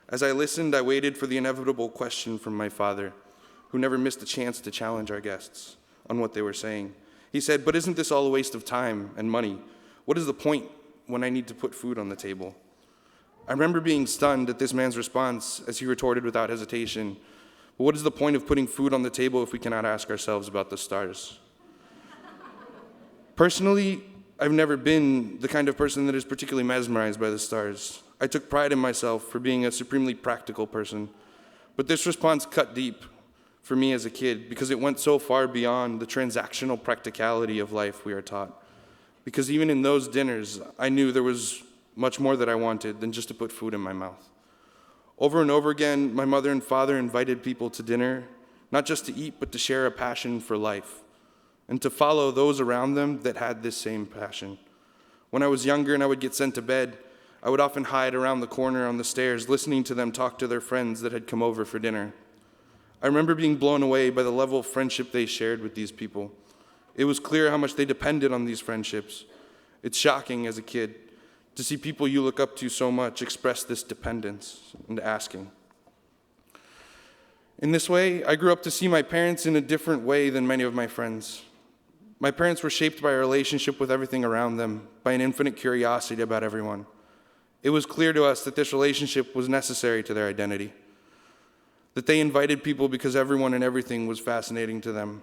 As I listened, I waited for the inevitable question from my father, who never missed a chance to challenge our guests on what they were saying. He said, "But isn't this all a waste of time and money? What is the point when I need to put food on the table?" I remember being stunned at this man's response as he retorted without hesitation, "But what is the point of putting food on the table if we cannot ask ourselves about the stars?" Personally, I've never been the kind of person that is particularly mesmerized by the stars. I took pride in myself for being a supremely practical person. But this response cut deep for me as a kid because it went so far beyond the transactional practicality of life we are taught. Because even in those dinners, I knew there was much more that I wanted than just to put food in my mouth. Over and over again, my mother and father invited people to dinner, not just to eat, but to share a passion for life, and to follow those around them that had this same passion. When I was younger and I would get sent to bed, I would often hide around the corner on the stairs, listening to them talk to their friends that had come over for dinner. I remember being blown away by the level of friendship they shared with these people. It was clear how much they depended on these friendships. It's shocking as a kid to see people you look up to so much express this dependence and asking. In this way, I grew up to see my parents in a different way than many of my friends. My parents were shaped by a relationship with everything around them, by an infinite curiosity about everyone. It was clear to us that this relationship was necessary to their identity, that they invited people because everyone and everything was fascinating to them.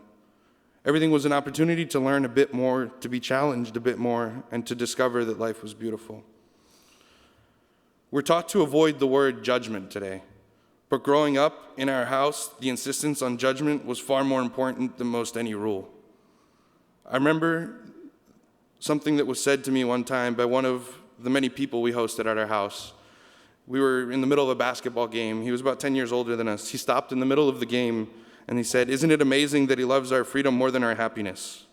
Everything was an opportunity to learn a bit more, to be challenged a bit more, and to discover that life was beautiful. We're taught to avoid the word judgment today, but growing up in our house, the insistence on judgment was far more important than most any rule. I remember something that was said to me one time by one of the many people we hosted at our house. We were in the middle of a basketball game. He was about 10 years older than us. He stopped in the middle of the game and he said, "Isn't it amazing that he loves our freedom more than our happiness?"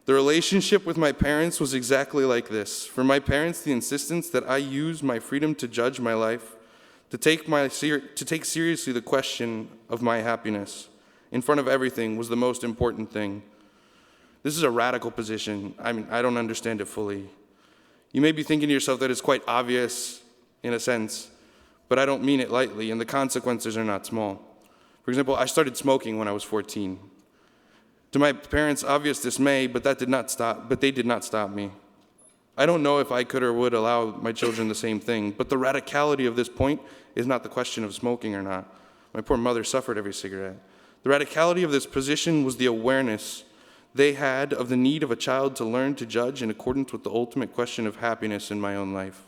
The relationship with my parents was exactly like this. For my parents, the insistence that I use my freedom to judge my life, to take seriously the question of my happiness in front of everything was the most important thing. This is a radical position. I don't understand it fully. You may be thinking to yourself that it's quite obvious in a sense, but I don't mean it lightly, and the consequences are not small. For example, I started smoking when I was 14. To my parents' obvious dismay, but they did not stop me. I don't know if I could or would allow my children the same thing, but the radicality of this point is not the question of smoking or not. My poor mother suffered every cigarette. The radicality of this position was the awareness they had of the need of a child to learn to judge in accordance with the ultimate question of happiness in my own life,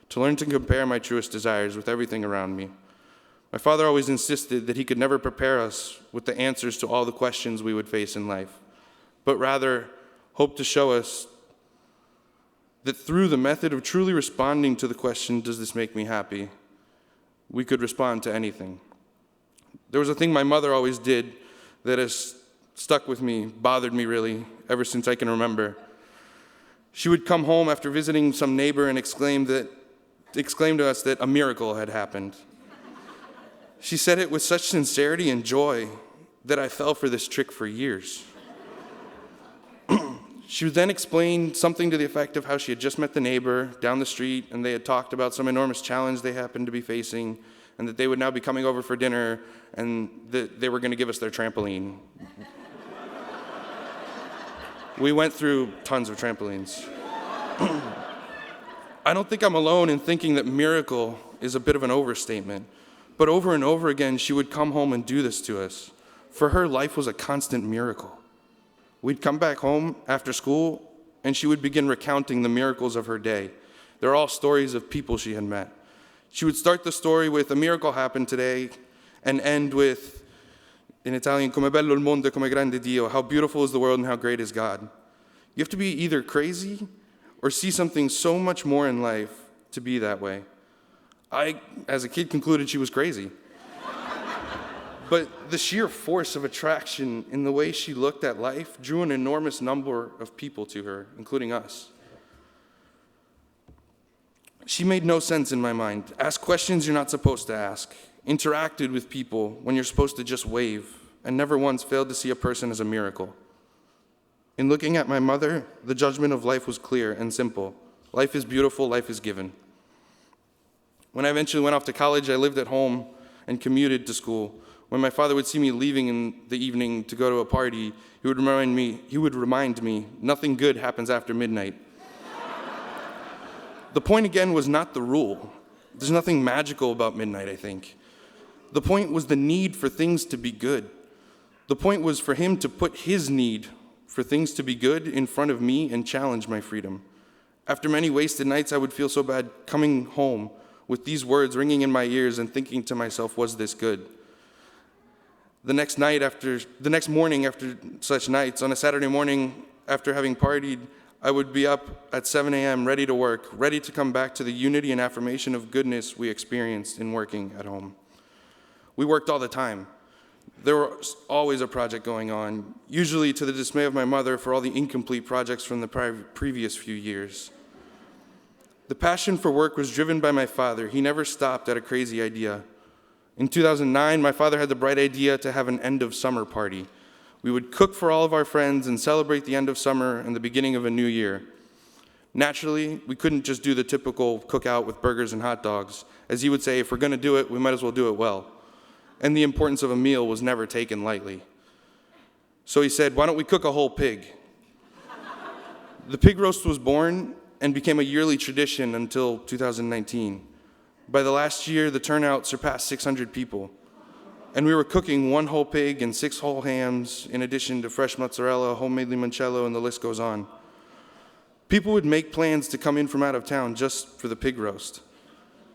to learn to compare my truest desires with everything around me. My father always insisted that he could never prepare us with the answers to all the questions we would face in life, but rather hoped to show us that through the method of truly responding to the question, "Does this make me happy?" we could respond to anything. There was a thing my mother always did that has stuck with me, bothered me really, ever since I can remember. She would come home after visiting some neighbor and exclaim to us that a miracle had happened. She said it with such sincerity and joy that I fell for this trick for years. She would then explain something to the effect of how she had just met the neighbor down the street, and they had talked about some enormous challenge they happened to be facing, and that they would now be coming over for dinner, and that they were going to give us their trampoline. We went through tons of trampolines. I don't think I'm alone in thinking that miracle is a bit of an overstatement, but over and over again, she would come home and do this to us. For her, life was a constant miracle. We'd come back home after school, and she would begin recounting the miracles of her day. They're all stories of people she had met. She would start the story with, "A miracle happened today," and end with, in Italian, "Come bello il mondo, come grande Dio," how beautiful is the world and how great is God. You have to be either crazy or see something so much more in life to be that way. I, as a kid, concluded she was crazy. But the sheer force of attraction in the way she looked at life drew an enormous number of people to her, including us. She made no sense in my mind. Asked questions you're not supposed to ask. Interacted with people when you're supposed to just wave, and never once failed to see a person as a miracle. In looking at my mother, the judgment of life was clear and simple. Life is beautiful, life is given. When I eventually went off to college, I lived at home and commuted to school. When my father would see me leaving in the evening to go to a party, he would remind me, nothing good happens after midnight. The point again was not the rule. There's nothing magical about midnight, I think. The point was the need for things to be good. The point was for him to put his need for things to be good in front of me and challenge my freedom. After many wasted nights, I would feel so bad coming home with these words ringing in my ears and thinking to myself, was this good? The next morning after such nights, on a Saturday morning after having partied, I would be up at 7 a.m. ready to work, ready to come back to the unity and affirmation of goodness we experienced in working at home. We worked all the time. There was always a project going on, usually to the dismay of my mother for all the incomplete projects from the previous few years. The passion for work was driven by my father. He never stopped at a crazy idea. In 2009, my father had the bright idea to have an end of summer party. We would cook for all of our friends and celebrate the end of summer and the beginning of a new year. Naturally, we couldn't just do the typical cookout with burgers and hot dogs. As he would say, if we're going to do it, we might as well do it well. And the importance of a meal was never taken lightly. So he said, why don't we cook a whole pig? The pig roast was born and became a yearly tradition until 2019. By the last year, the turnout surpassed 600 people. And we were cooking one whole pig and 6 whole hams, in addition to fresh mozzarella, homemade limoncello, and the list goes on. People would make plans to come in from out of town just for the pig roast.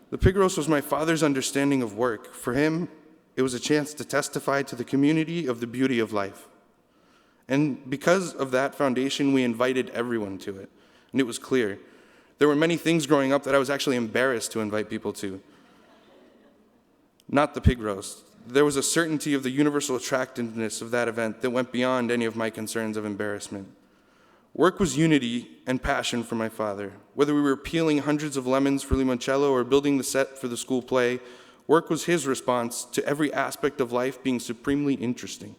The pig roast was my father's understanding of work. For him, it was a chance to testify to the community of the beauty of life. And because of that foundation, we invited everyone to it. And it was clear. There were many things growing up that I was actually embarrassed to invite people to. Not the pig roast. There was a certainty of the universal attractiveness of that event that went beyond any of my concerns of embarrassment. Work was unity and passion for my father. Whether we were peeling hundreds of lemons for limoncello or building the set for the school play, work was his response to every aspect of life being supremely interesting.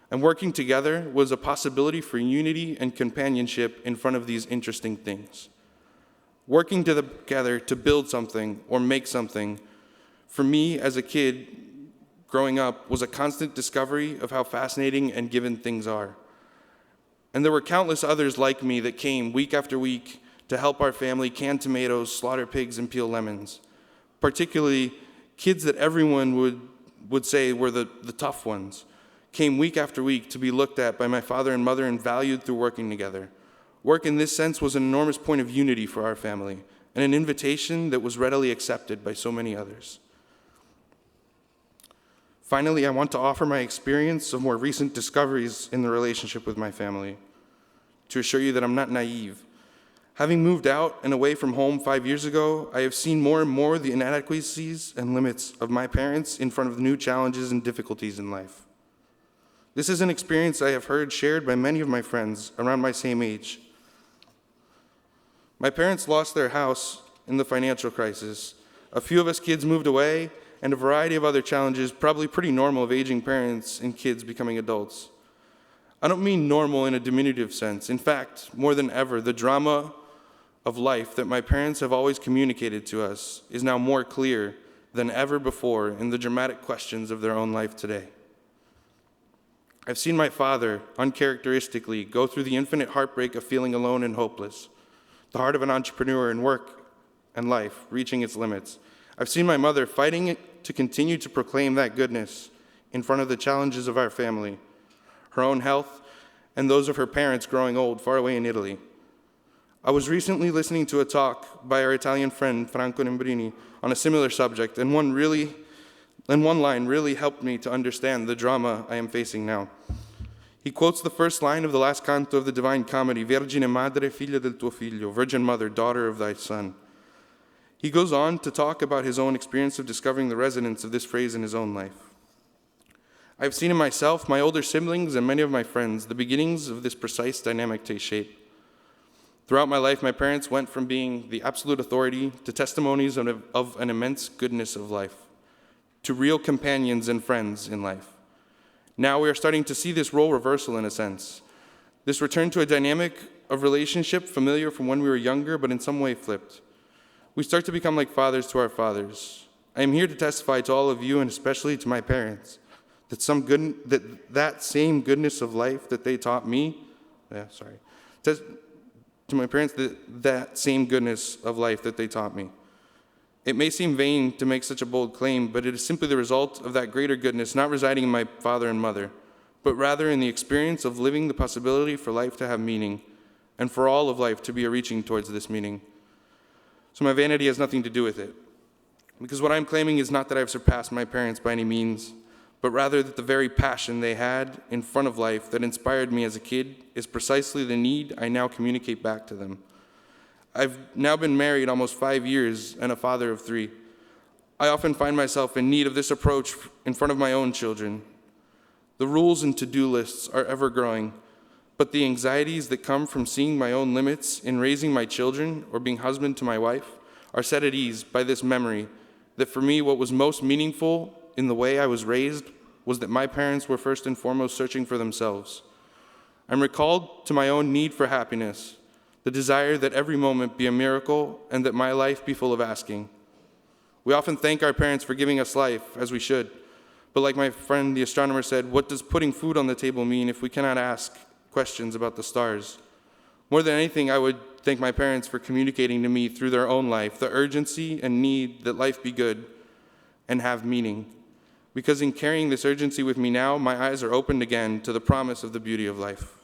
And working together was a possibility for unity and companionship in front of these interesting things. Working together to build something or make something, for me as a kid growing up, was a constant discovery of how fascinating and given things are. And there were countless others like me that came week after week to help our family can tomatoes, slaughter pigs, and peel lemons. Particularly kids that everyone would say were the tough ones, came week after week to be looked at by my father and mother and valued through working together. Work in this sense was an enormous point of unity for our family, and an invitation that was readily accepted by so many others. Finally, I want to offer my experience of more recent discoveries in the relationship with my family, to assure you that I'm not naive. Having moved out and away from home 5 years ago, I have seen more and more the inadequacies and limits of my parents in front of the new challenges and difficulties in life. This is an experience I have heard shared by many of my friends around my same age. My parents lost their house in the financial crisis. A few of us kids moved away, and a variety of other challenges, probably pretty normal of aging parents and kids becoming adults. I don't mean normal in a diminutive sense. In fact, more than ever, the drama of life that my parents have always communicated to us is now more clear than ever before in the dramatic questions of their own life today. I've seen my father, uncharacteristically, go through the infinite heartbreak of feeling alone and hopeless, the heart of an entrepreneur in work and life reaching its limits. I've seen my mother fighting to continue to proclaim that goodness in front of the challenges of our family, her own health, and those of her parents growing old far away in Italy. I was recently listening to a talk by our Italian friend Franco Nembrini on a similar subject, and one line really helped me to understand the drama I am facing now. He quotes the first line of the last canto of the Divine Comedy, Vergine Madre, figlia del tuo figlio, Virgin Mother, daughter of thy son. He goes on to talk about his own experience of discovering the resonance of this phrase in his own life. I've seen in myself, my older siblings, and many of my friends, the beginnings of this precise dynamic take shape. Throughout my life, my parents went from being the absolute authority to testimonies of an immense goodness of life, to real companions and friends in life. Now we are starting to see this role reversal in a sense. This return to a dynamic of relationship familiar from when we were younger, but in some way flipped. We start to become like fathers to our fathers. I am here to testify to all of you, and especially to my parents, that same goodness of life that they taught me, to my parents, that same goodness of life that they taught me. It may seem vain to make such a bold claim, but it is simply the result of that greater goodness not residing in my father and mother, but rather in the experience of living the possibility for life to have meaning, and for all of life to be a reaching towards this meaning. So my vanity has nothing to do with it, because what I'm claiming is not that I've surpassed my parents by any means, but rather that the very passion they had in front of life that inspired me as a kid is precisely the need I now communicate back to them. I've now been married almost 5 years and a father of 3. I often find myself in need of this approach in front of my own children. The rules and to-do lists are ever growing, but the anxieties that come from seeing my own limits in raising my children or being husband to my wife are set at ease by this memory that for me what was most meaningful in the way I was raised was that my parents were first and foremost searching for themselves. I'm recalled to my own need for happiness, the desire that every moment be a miracle and that my life be full of asking. We often thank our parents for giving us life, as we should, but like my friend the astronomer said, what does putting food on the table mean if we cannot ask questions about the stars? More than anything, I would thank my parents for communicating to me through their own life the urgency and need that life be good and have meaning. Because in carrying this urgency with me now, my eyes are opened again to the promise of the beauty of life.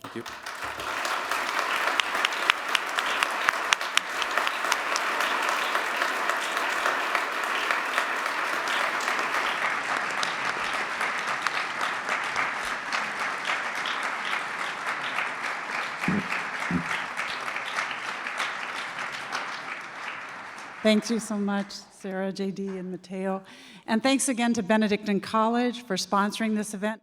Thank you. Thank you so much, Sarah, JD, and Matteo. And thanks again to Benedictine College for sponsoring this event.